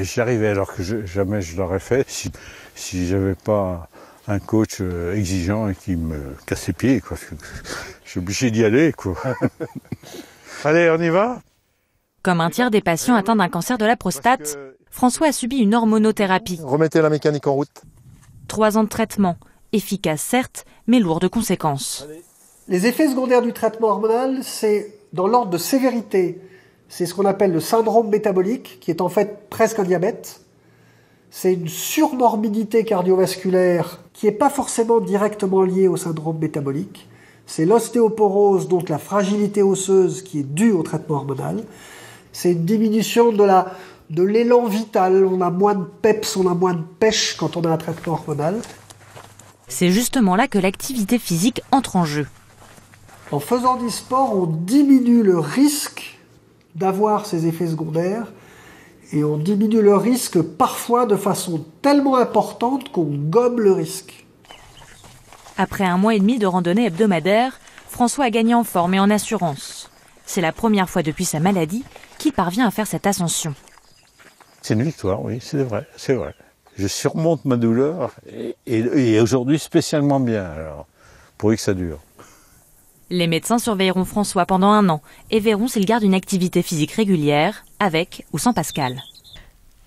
[SPEAKER 8] J'y arrivais alors que jamais je l'aurais fait si j'avais pas un coach exigeant et qui me casse les pieds, quoi. Je suis obligé d'y aller, quoi. Allez, on y va?
[SPEAKER 6] Comme un tiers des patients atteints d'un cancer de la prostate, François a subi une hormonothérapie.
[SPEAKER 5] Remettez la mécanique en route.
[SPEAKER 6] 3 ans de traitement, efficace certes, mais lourd de conséquences.
[SPEAKER 9] Les effets secondaires du traitement hormonal, c'est dans l'ordre de sévérité. C'est ce qu'on appelle le syndrome métabolique, qui est en fait presque un diabète. C'est une surmorbidité cardiovasculaire qui n'est pas forcément directement liée au syndrome métabolique. C'est l'ostéoporose, donc la fragilité osseuse qui est due au traitement hormonal. C'est une diminution de l'élan vital. On a moins de peps, on a moins de pêche quand on a un traitement hormonal.
[SPEAKER 6] C'est justement là que l'activité physique entre en jeu.
[SPEAKER 9] En faisant du sport, on diminue le risque d'avoir ces effets secondaires et on diminue le risque parfois de façon tellement importante qu'on gomme le risque.
[SPEAKER 6] Après 1 mois et demi de randonnée hebdomadaire, François a gagné en forme et en assurance. C'est la première fois depuis sa maladie qu'il parvient à faire cette ascension.
[SPEAKER 8] C'est une victoire, oui, c'est vrai, c'est vrai. Je surmonte ma douleur et aujourd'hui spécialement bien, alors, pourvu que ça dure.
[SPEAKER 6] Les médecins surveilleront François pendant 1 an et verront s'il garde une activité physique régulière, avec ou sans Pascal.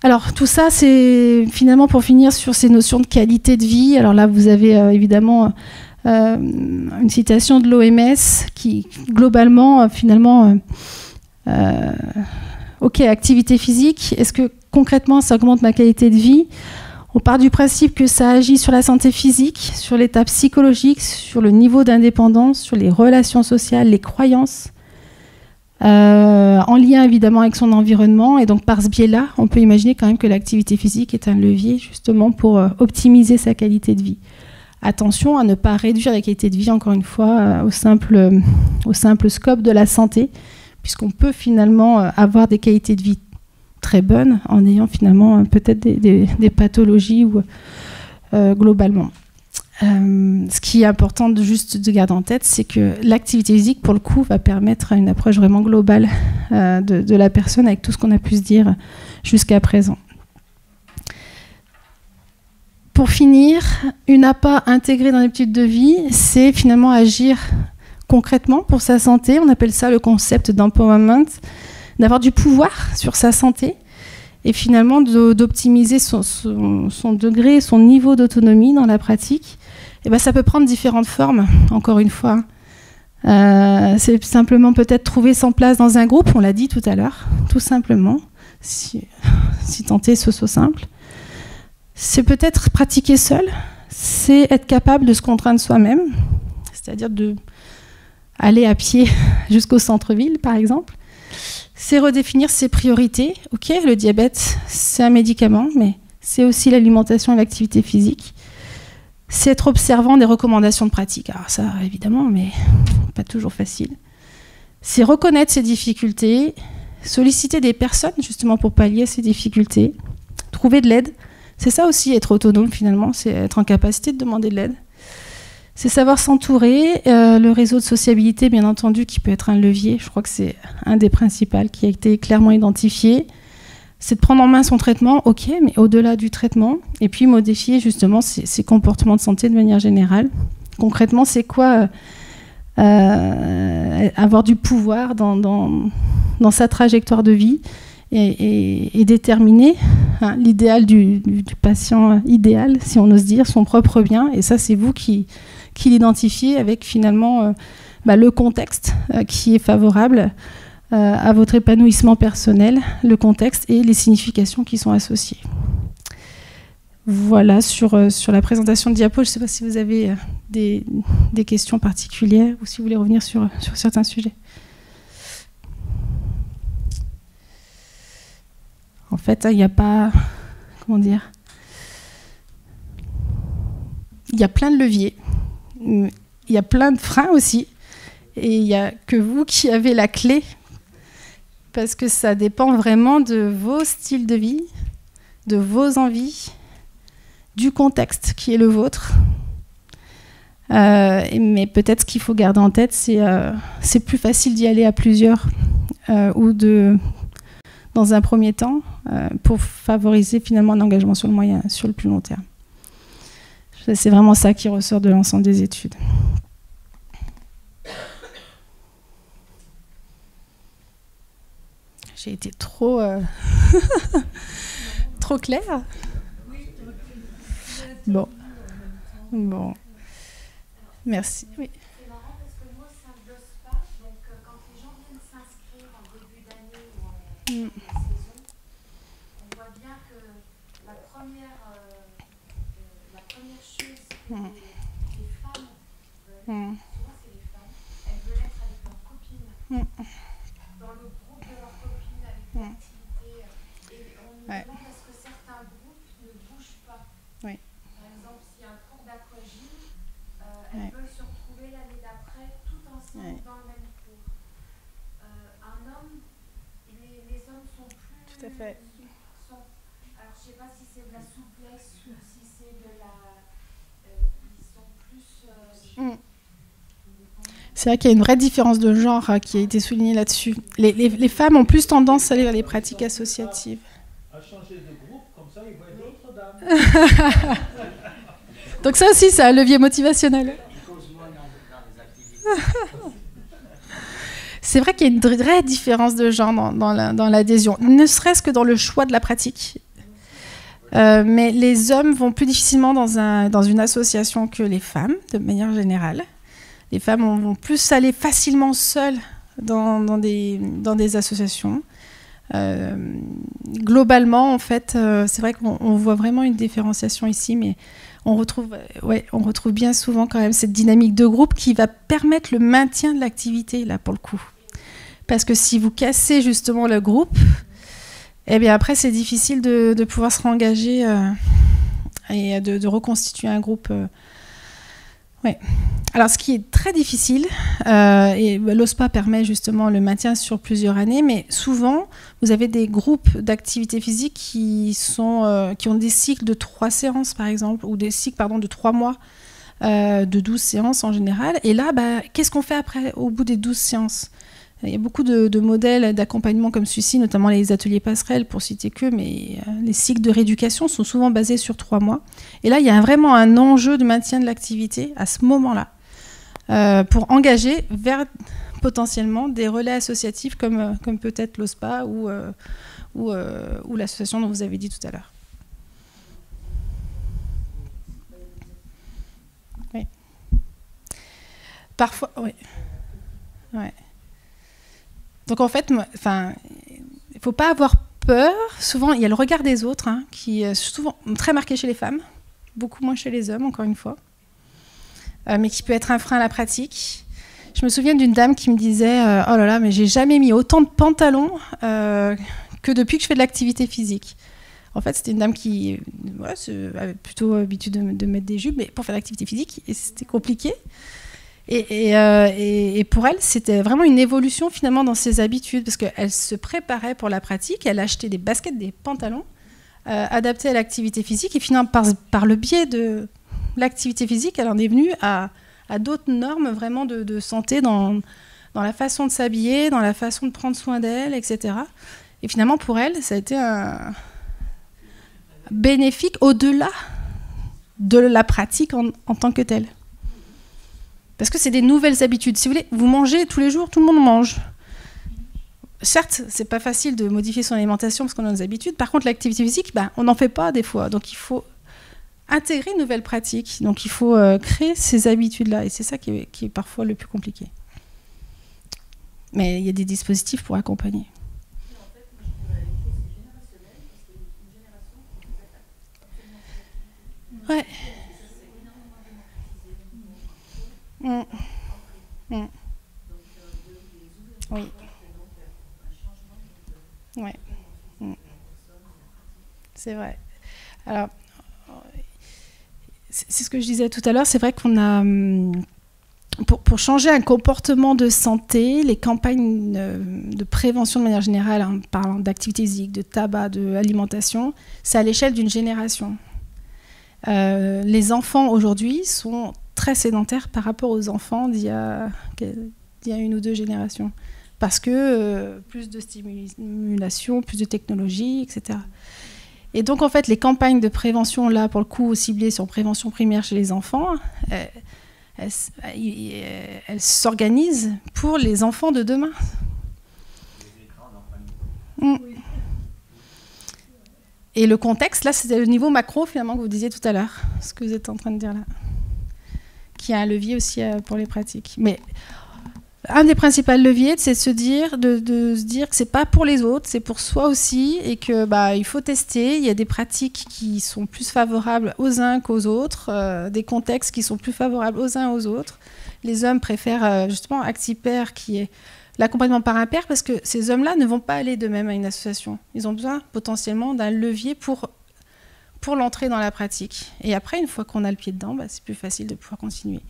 [SPEAKER 2] Alors tout ça, c'est finalement pour finir sur ces notions de qualité de vie. Alors là, vous avez évidemment une citation de l'OMS qui, globalement, finalement, ok, activité physique, est-ce que concrètement ça augmente ma qualité de vie ? On part du principe que ça agit sur la santé physique, sur l'état psychologique, sur le niveau d'indépendance, sur les relations sociales, les croyances, en lien évidemment avec son environnement. Et donc par ce biais-là, on peut imaginer quand même que l'activité physique est un levier justement pour optimiser sa qualité de vie. Attention à ne pas réduire la qualité de vie, encore une fois, au simple scope de la santé, puisqu'on peut finalement avoir des qualités de vie très bonnes en ayant finalement peut-être des pathologies ou globalement. Ce qui est important de garder en tête, c'est que l'activité physique, pour le coup, va permettre une approche vraiment globale de la personne avec tout ce qu'on a pu se dire jusqu'à présent. Pour finir, une APA intégrée dans l'habitude de vie, c'est finalement agir concrètement pour sa santé. On appelle ça le concept d'empowerment, d'avoir du pouvoir sur sa santé et finalement d'optimiser son degré, son niveau d'autonomie dans la pratique. Et ben, ça peut prendre différentes formes, encore une fois. C'est simplement peut-être trouver son place dans un groupe, on l'a dit tout à l'heure, tout simplement, si tant est ce soit simple. C'est peut-être pratiquer seul, c'est être capable de se contraindre soi-même, c'est-à-dire de aller à pied jusqu'au centre-ville, par exemple. C'est redéfinir ses priorités. Ok, le diabète, c'est un médicament, mais c'est aussi l'alimentation et l'activité physique. C'est être observant des recommandations de pratique. Alors ça, évidemment, mais pas toujours facile. C'est reconnaître ses difficultés, solliciter des personnes, justement, pour pallier ces difficultés, trouver de l'aide. C'est ça aussi, être autonome, finalement, c'est être en capacité de demander de l'aide. C'est savoir s'entourer, le réseau de sociabilité, bien entendu, qui peut être un levier. Je crois que c'est un des principaux qui a été clairement identifié. C'est de prendre en main son traitement, ok, mais au-delà du traitement, et puis modifier justement ses comportements de santé de manière générale. Concrètement, c'est quoi avoir du pouvoir dans sa trajectoire de vie et déterminer l'idéal du patient idéal, si on ose dire, son propre bien. Et ça, c'est vous qui l'identifiez avec finalement le contexte qui est favorable à votre épanouissement personnel, le contexte et les significations qui sont associées. Voilà sur la présentation de diapo. Je ne sais pas si vous avez des questions particulières ou si vous voulez revenir sur certains sujets. fait, il n'y a pas... Comment dire? Il y a plein de leviers. Il y a plein de freins aussi. Et il n'y a que vous qui avez la clé. Parce que ça dépend vraiment de vos styles de vie, de vos envies, du contexte qui est le vôtre. Mais peut-être ce qu'il faut garder en tête, c'est plus facile d'y aller à plusieurs ou dans un premier temps pour favoriser finalement un engagement sur le plus long terme. C'est vraiment ça qui ressort de l'ensemble des études. J'ai été trop trop claire. Bon. Merci. Oui.
[SPEAKER 10] C'est marrant parce que moi, ça ne bosse pas. Donc, quand les gens viennent s'inscrire en début d'année ou en saison, on voit bien que la première chose que les femmes veulent, souvent c'est les femmes, elles veulent être avec leurs copines, dans le groupe de leurs copines, avec des activités. Et on nous demande à ce que certains groupes ne bougent pas.
[SPEAKER 2] Oui.
[SPEAKER 10] Par exemple, s'il y a un cours d'aquagym, elles veulent se retrouver l'année d'après tout ensemble dans le même cours. Un homme, les hommes sont plus...
[SPEAKER 2] Tout à fait.
[SPEAKER 10] Alors, je ne sais pas si c'est de la souplesse ou si c'est de la... ils sont plus...
[SPEAKER 2] C'est vrai qu'il y a une vraie différence de genre qui a été soulignée là-dessus. Les femmes ont plus tendance à aller vers les pratiques associatives.
[SPEAKER 11] À changer de groupe, comme ça, ils voient d'autres dames.
[SPEAKER 2] Donc ça aussi, c'est un levier motivationnel. C'est vrai qu'il y a une vraie différence de genre dans l'adhésion, ne serait-ce que dans le choix de la pratique. Mais les hommes vont plus difficilement dans une association que les femmes, de manière générale. Les femmes vont plus aller facilement seules dans des associations. Globalement, en fait, c'est vrai qu'on voit vraiment une différenciation ici, mais on retrouve bien souvent quand même cette dynamique de groupe qui va permettre le maintien de l'activité, là, pour le coup. Parce que si vous cassez justement le groupe, eh bien après, c'est difficile de pouvoir se réengager et de reconstituer un groupe. Ouais. Alors, ce qui est très difficile, et l'OSPA permet justement le maintien sur plusieurs années, mais souvent, vous avez des groupes d'activité physique qui ont des cycles de 3 séances, par exemple, ou des cycles de 3 mois, de 12 séances en général. Et là, qu'est-ce qu'on fait après, au bout des 12 séances ? Il y a beaucoup de modèles d'accompagnement comme celui-ci, notamment les ateliers passerelles, pour citer que, mais les cycles de rééducation sont souvent basés sur 3 mois. Et là, il y a vraiment un enjeu de maintien de l'activité à ce moment-là, pour engager vers potentiellement des relais associatifs comme peut-être l'OSPA ou l'association dont vous avez dit tout à l'heure. Oui. Parfois, oui. Ouais. Donc en fait, il ne faut pas avoir peur. Souvent, il y a le regard des autres qui est souvent très marqué chez les femmes, beaucoup moins chez les hommes, encore une fois, mais qui peut être un frein à la pratique. Je me souviens d'une dame qui me disait « Oh là là, mais j'ai jamais mis autant de pantalons que depuis que je fais de l'activité physique. » En fait, c'était une dame qui avait plutôt l'habitude de mettre des jupes, mais pour faire de l'activité physique, c'était compliqué. Et pour elle, c'était vraiment une évolution finalement dans ses habitudes, parce qu'elle se préparait pour la pratique, elle achetait des baskets, des pantalons adaptés à l'activité physique, et finalement par le biais de l'activité physique, elle en est venue à d'autres normes vraiment de santé dans la façon de s'habiller, dans la façon de prendre soin d'elle, etc. Et finalement pour elle, ça a été un bénéfique au-delà de la pratique en tant que telle. Parce que c'est des nouvelles habitudes. Si vous voulez, vous mangez tous les jours, tout le monde mange. Certes, c'est pas facile de modifier son alimentation parce qu'on a nos habitudes. Par contre, l'activité physique, on n'en fait pas des fois. Donc, il faut intégrer une nouvelle pratique. Donc, il faut créer ces habitudes-là. Et c'est ça qui est parfois le plus compliqué. Mais il y a des dispositifs pour accompagner. Ouais. Oui. Ouais. C'est vrai. Alors, c'est ce que je disais tout à l'heure, c'est vrai qu'on a... Pour changer un comportement de santé, les campagnes de prévention de manière générale, en parlant d'activité physique, de tabac, d'alimentation, c'est à l'échelle d'une génération. Les enfants aujourd'hui sont très sédentaires par rapport aux enfants d'il y a 1 ou 2 générations. Parce que plus de stimulation, plus de technologie, etc. Et donc, en fait, les campagnes de prévention, là, pour le coup, ciblées sur prévention primaire chez les enfants, elles s'organisent pour les enfants de demain. Et le contexte, là, c'était le niveau macro, finalement, que vous disiez tout à l'heure, ce que vous êtes en train de dire là, qui a un levier aussi pour les pratiques. Mais un des principaux leviers, c'est de se dire que c'est pas pour les autres, c'est pour soi aussi, et que il faut tester. Il y a des pratiques qui sont plus favorables aux uns qu'aux autres, des contextes qui sont plus favorables aux uns aux autres. Les hommes préfèrent justement Actipair, qui est l'accompagnement par un père, parce que ces hommes-là ne vont pas aller d'eux-mêmes à une association. Ils ont besoin potentiellement d'un levier pour l'entrée dans la pratique. Et après, une fois qu'on a le pied dedans, c'est plus facile de pouvoir continuer.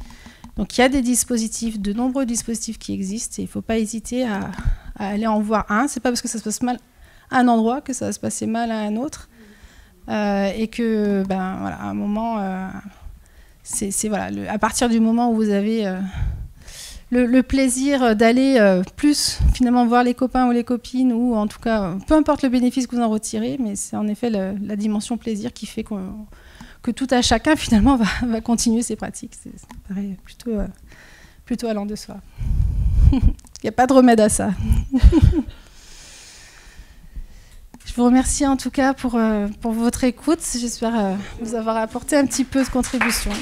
[SPEAKER 2] Donc il y a des dispositifs, de nombreux dispositifs qui existent, et il ne faut pas hésiter à aller en voir un. Ce n'est pas parce que ça se passe mal à un endroit que ça va se passer mal à un autre. Et que, à un moment, à partir du moment où vous avez le plaisir d'aller plus finalement voir les copains ou les copines, ou en tout cas, peu importe le bénéfice que vous en retirez, mais c'est en effet la dimension plaisir qui fait que tout à chacun finalement va continuer ses pratiques. Ça paraît plutôt allant de soi. Il n'y a pas de remède à ça. Je vous remercie en tout cas pour votre écoute. J'espère vous avoir apporté un petit peu de contribution.